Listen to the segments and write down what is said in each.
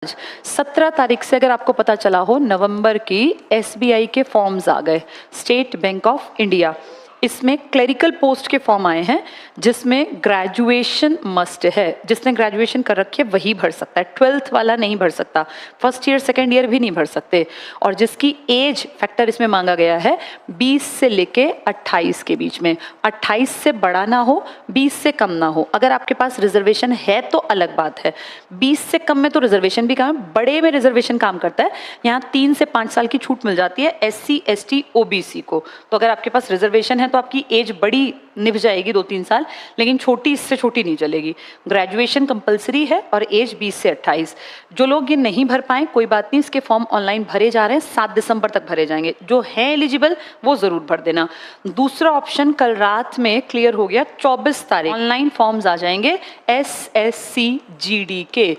17 तारीख से अगर आपको पता चला हो नवंबर की एसबीआई के फॉर्म्स आ गए, स्टेट बैंक ऑफ इंडिया। इसमें क्लरिकल पोस्ट के फॉर्म आए हैं जिसमें ग्रेजुएशन मस्ट है। जिसने ग्रेजुएशन कर रखी है वही भर सकता है, 12th वाला नहीं भर सकता, फर्स्ट ईयर सेकेंड ईयर भी नहीं भर सकते। और जिसकी एज फैक्टर इसमें मांगा गया है 20 से लेके 28 के बीच में, 28 से बड़ा ना हो, 20 से कम ना हो। अगर आपके पास रिजर्वेशन है तो अलग बात है, 20 से कम में तो रिजर्वेशन भी काम, बड़े में रिजर्वेशन काम करता है। यहाँ 3 से 5 साल की छूट मिल जाती है SC ST OBC को। तो अगर आपके पास रिजर्वेशन है तो आपकी एज बड़ी निभ जाएगी 2-3 साल, लेकिन छोटी इससे छोटी नहीं चलेगी। ग्रेजुएशन कंपलसरी है और एज 20 से 28। जो लोग ये नहीं भर पाए कोई बात नहीं, इसके फॉर्म ऑनलाइन भरे जा रहे हैं, 7 दिसंबर तक भरे जाएंगे। जो है एलिजिबल वो जरूर भर देना। दूसरा ऑप्शन कल रात में क्लियर हो गया, 24 तारीख ऑनलाइन फॉर्म्स आ जाएंगे SSC GD के।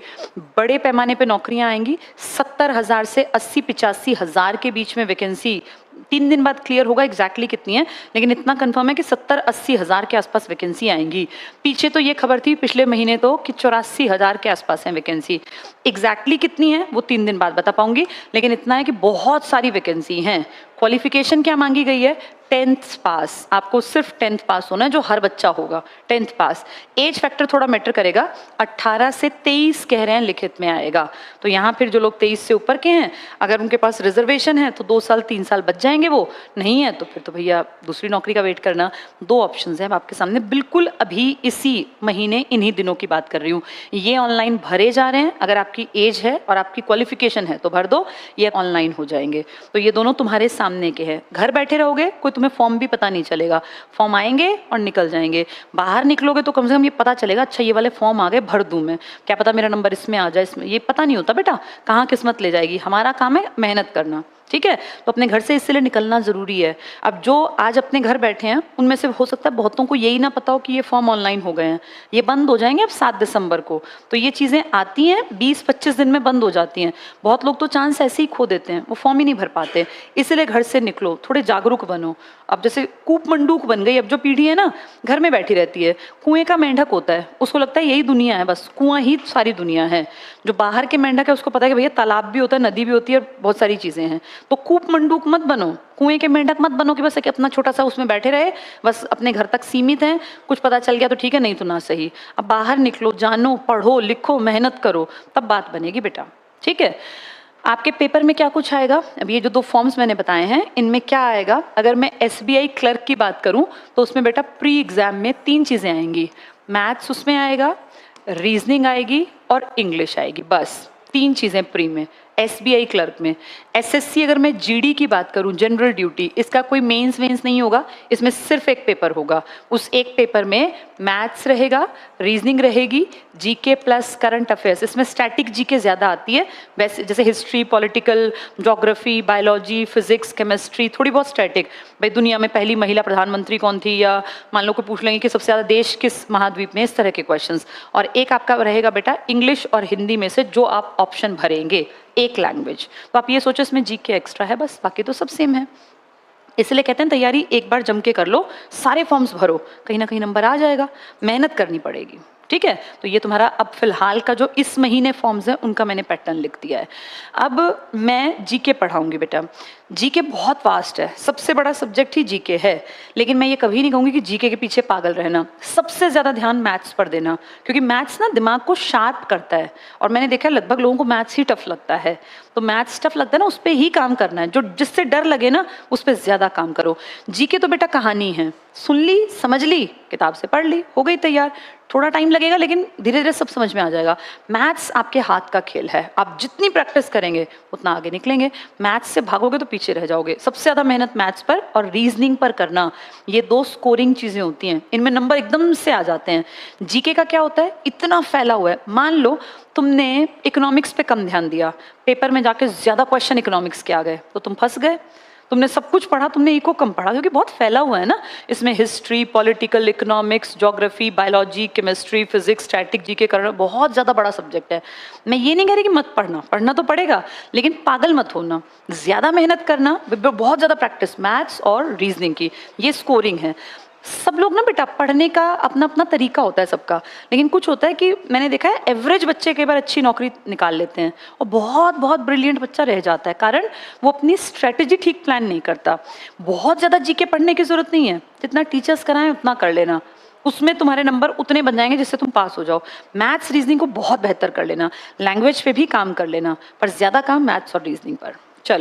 बड़े पैमाने पे नौकरियां आएंगी, 70,000 से 80-85 हजार के बीच में वैकेंसी। 3 दिन बाद क्लियर होगा एग्जैक्टली कितनी है, लेकिन इतना कंफर्म है कि 70-80 हजार के आसपास वैकेंसी आएंगी। पीछे तो ये खबर थी पिछले महीने तो कि 84 हजार के आसपास है वैकेंसी। एग्जैक्टली कितनी है वो 3 दिन बाद बता पाऊंगी, लेकिन इतना है कि बहुत सारी वैकेंसी हैं। क्वालिफिकेशन क्या मांगी गई है? 10th पास। आपको सिर्फ 10th पास होना है, जो हर बच्चा होगा 10th पास। एज फैक्टर थोड़ा मैटर करेगा, 18 से 23 कह रहे हैं लिखित में आएगा। तो यहाँ फिर जो लोग 23 से ऊपर के हैं, अगर उनके पास रिजर्वेशन है तो 2 साल 3 साल बच जाएंगे, वो नहीं है तो फिर तो भैया दूसरी नौकरी का वेट करना। 2 ऑप्शंस हैं आपके सामने, बिल्कुल अभी इसी महीने इन्हीं दिनों की बात कर रही हूँ। ये ऑनलाइन भरे जा रहे हैं, अगर आपकी एज है और आपकी क्वालिफिकेशन है तो भर दो, ये ऑनलाइन हो जाएंगे। तो ये दोनों तुम्हारे सामने के हैं, घर बैठे रहोगे कोई तुम्हें फॉर्म भी पता नहीं चलेगा, फॉर्म आएंगे और निकल जाएंगे। बाहर निकलोगे तो कम से कम ये पता चलेगा, अच्छा ये वाले फॉर्म आ गए, भर दूं मैं, क्या पता मेरा नंबर इसमें आ जाए, इसमें। ये पता नहीं होता बेटा कहाँ किस्मत ले जाएगी। हमारा काम है मेहनत करना, ठीक है? तो अपने घर से इसलिए निकलना जरूरी है। अब जो आज अपने घर बैठे हैं उनमें से हो सकता है बहुतों को यही ना पता हो कि ये फॉर्म ऑनलाइन हो गए हैं, ये बंद हो जाएंगे अब 7 दिसंबर को। तो ये चीजें आती हैं 20-25 दिन में बंद हो जाती हैं। बहुत लोग तो चांस ऐसे ही खो देते हैं, वो फॉर्म ही नहीं भर पाते। इसलिए घर से निकलो, थोड़े जागरूक बनो। अब जैसे कूप मंडूक बन गई, अब जो पीढ़ी है ना घर में बैठी रहती है, कुएं का मेंढक होता है, उसको लगता है यही दुनिया है, बस कुआं ही सारी दुनिया है। जो बाहर के मेंढक है उसको पता है कि भैया तालाब भी होता है, नदी भी होती है, बहुत सारी चीजें हैं। तो कूप मंडूक मत बनो, कुएं के मेंढक मत बनो कि बस एक अपना छोटा सा उसमें बैठे रहे, बस अपने घर तक सीमित हैं, कुछ पता चल गया तो ठीक है, नहीं तो ना सही। अब बाहर निकलो, जानो, पढ़ो, लिखो, मेहनत करो, तब बात बनेगी बेटा, ठीक है? आपके पेपर में क्या कुछ आएगा? अब ये जो 2 फॉर्म्स मैंने बताए हैं इनमें क्या आएगा? अगर मैं SBI क्लर्क की बात करूं तो उसमें बेटा प्री एग्जाम में 3 चीजें आएंगी। मैथ्स उसमें आएगा, रीजनिंग आएगी और इंग्लिश आएगी, बस 3 चीजें प्री में SBI क्लर्क में। SSC अगर मैं GD की बात करूं, जनरल ड्यूटी, इसका कोई मेंस वेंस नहीं होगा, इसमें सिर्फ एक पेपर होगा। उस एक पेपर में मैथ्स रहेगा, रीजनिंग रहेगी, GK प्लस करंट अफेयर्स। इसमें स्टैटिक GK ज्यादा आती है, वैसे जैसे history, political, geography, biology, physics, chemistry, थोड़ी बहुत स्टैटिक। भाई दुनिया में पहली महिला प्रधानमंत्री कौन थी, या मान लो कोई पूछ लेंगे कि सबसे ज्यादा देश किस महाद्वीप में, इस तरह के क्वेश्चन। और एक आपका रहेगा बेटा इंग्लिश और हिंदी में से जो आप ऑप्शन भरेंगे, एक लैंग्वेज। तो आप ये सोचो इसमें GK एक्स्ट्रा है, बस बाकी तो सब सेम है। इसलिए कहते हैं तैयारी एक बार जम के कर लो, सारे फॉर्म्स भरो, कहीं ना कहीं नंबर आ जाएगा, मेहनत करनी पड़ेगी, ठीक है? तो ये तुम्हारा अब फिलहाल का जो इस महीने फॉर्म्स हैं उनका मैंने पैटर्न लिख दिया है। अब मैं GK पढ़ाऊंगी बेटा। GK बहुत वास्ट है, सबसे बड़ा सब्जेक्ट ही GK है, लेकिन मैं ये कभी नहीं कहूंगी कि GK के पीछे पागल रहना। सबसे ज्यादा ध्यान मैथ्स पर देना, क्योंकि मैथ्स ना दिमाग को शार्प करता है। और मैंने देखा लगभग लोगों को मैथ्स ही टफ लगता है, तो मैथ्स टफ लगता है ना, उस पर ही काम करना है। जो जिससे डर लगे ना उस पर ज्यादा काम करो। GK तो बेटा कहानी है, सुन ली, समझ ली, किताब से पढ़ ली, हो गई तैयार। थोड़ा टाइम लगेगा लेकिन धीरे धीरे सब समझ में आ जाएगा। मैथ्स आपके हाथ का खेल है, आप जितनी प्रैक्टिस करेंगे उतना आगे निकलेंगे। मैथ्स से भागोगे तो पीछे रह जाओगे। सबसे ज्यादा मेहनत मैथ्स पर और रीजनिंग पर करना, ये 2 स्कोरिंग चीजें होती हैं, इनमें नंबर एकदम से आ जाते हैं। GK का क्या होता है, इतना फैला हुआ है। मान लो तुमने इकोनॉमिक्स पे कम ध्यान दिया, पेपर में जाके ज्यादा क्वेश्चन इकोनॉमिक्स के आ गए तो तुम फंस गए। तुमने सब कुछ पढ़ा, तुमने इको कम पढ़ा, क्योंकि बहुत फैला हुआ है ना। इसमें history, political, economics, geography, biology, chemistry, physics, static GK करना बहुत ज्यादा बड़ा सब्जेक्ट है। मैं ये नहीं कह रही कि मत पढ़ना, पढ़ना तो पड़ेगा, लेकिन पागल मत होना, ज्यादा मेहनत करना, बहुत ज्यादा प्रैक्टिस मैथ्स और रीजनिंग की, ये स्कोरिंग है। सब लोग ना बेटा पढ़ने का अपना अपना तरीका होता है सबका, लेकिन कुछ होता है कि मैंने देखा है एवरेज बच्चे कई बार अच्छी नौकरी निकाल लेते हैं और बहुत बहुत ब्रिलियंट बच्चा रह जाता है, कारण वो अपनी स्ट्रेटेजी ठीक प्लान नहीं करता। बहुत ज़्यादा जीके पढ़ने की जरूरत नहीं है, जितना टीचर्स कराएं उतना कर लेना, उसमें तुम्हारे नंबर उतने बन जाएंगे जिससे तुम पास हो जाओ। मैथ्स रीजनिंग को बहुत बेहतर कर लेना, लैंग्वेज पे भी काम कर लेना, पर ज़्यादा काम मैथ्स और रीजनिंग पर। चलो।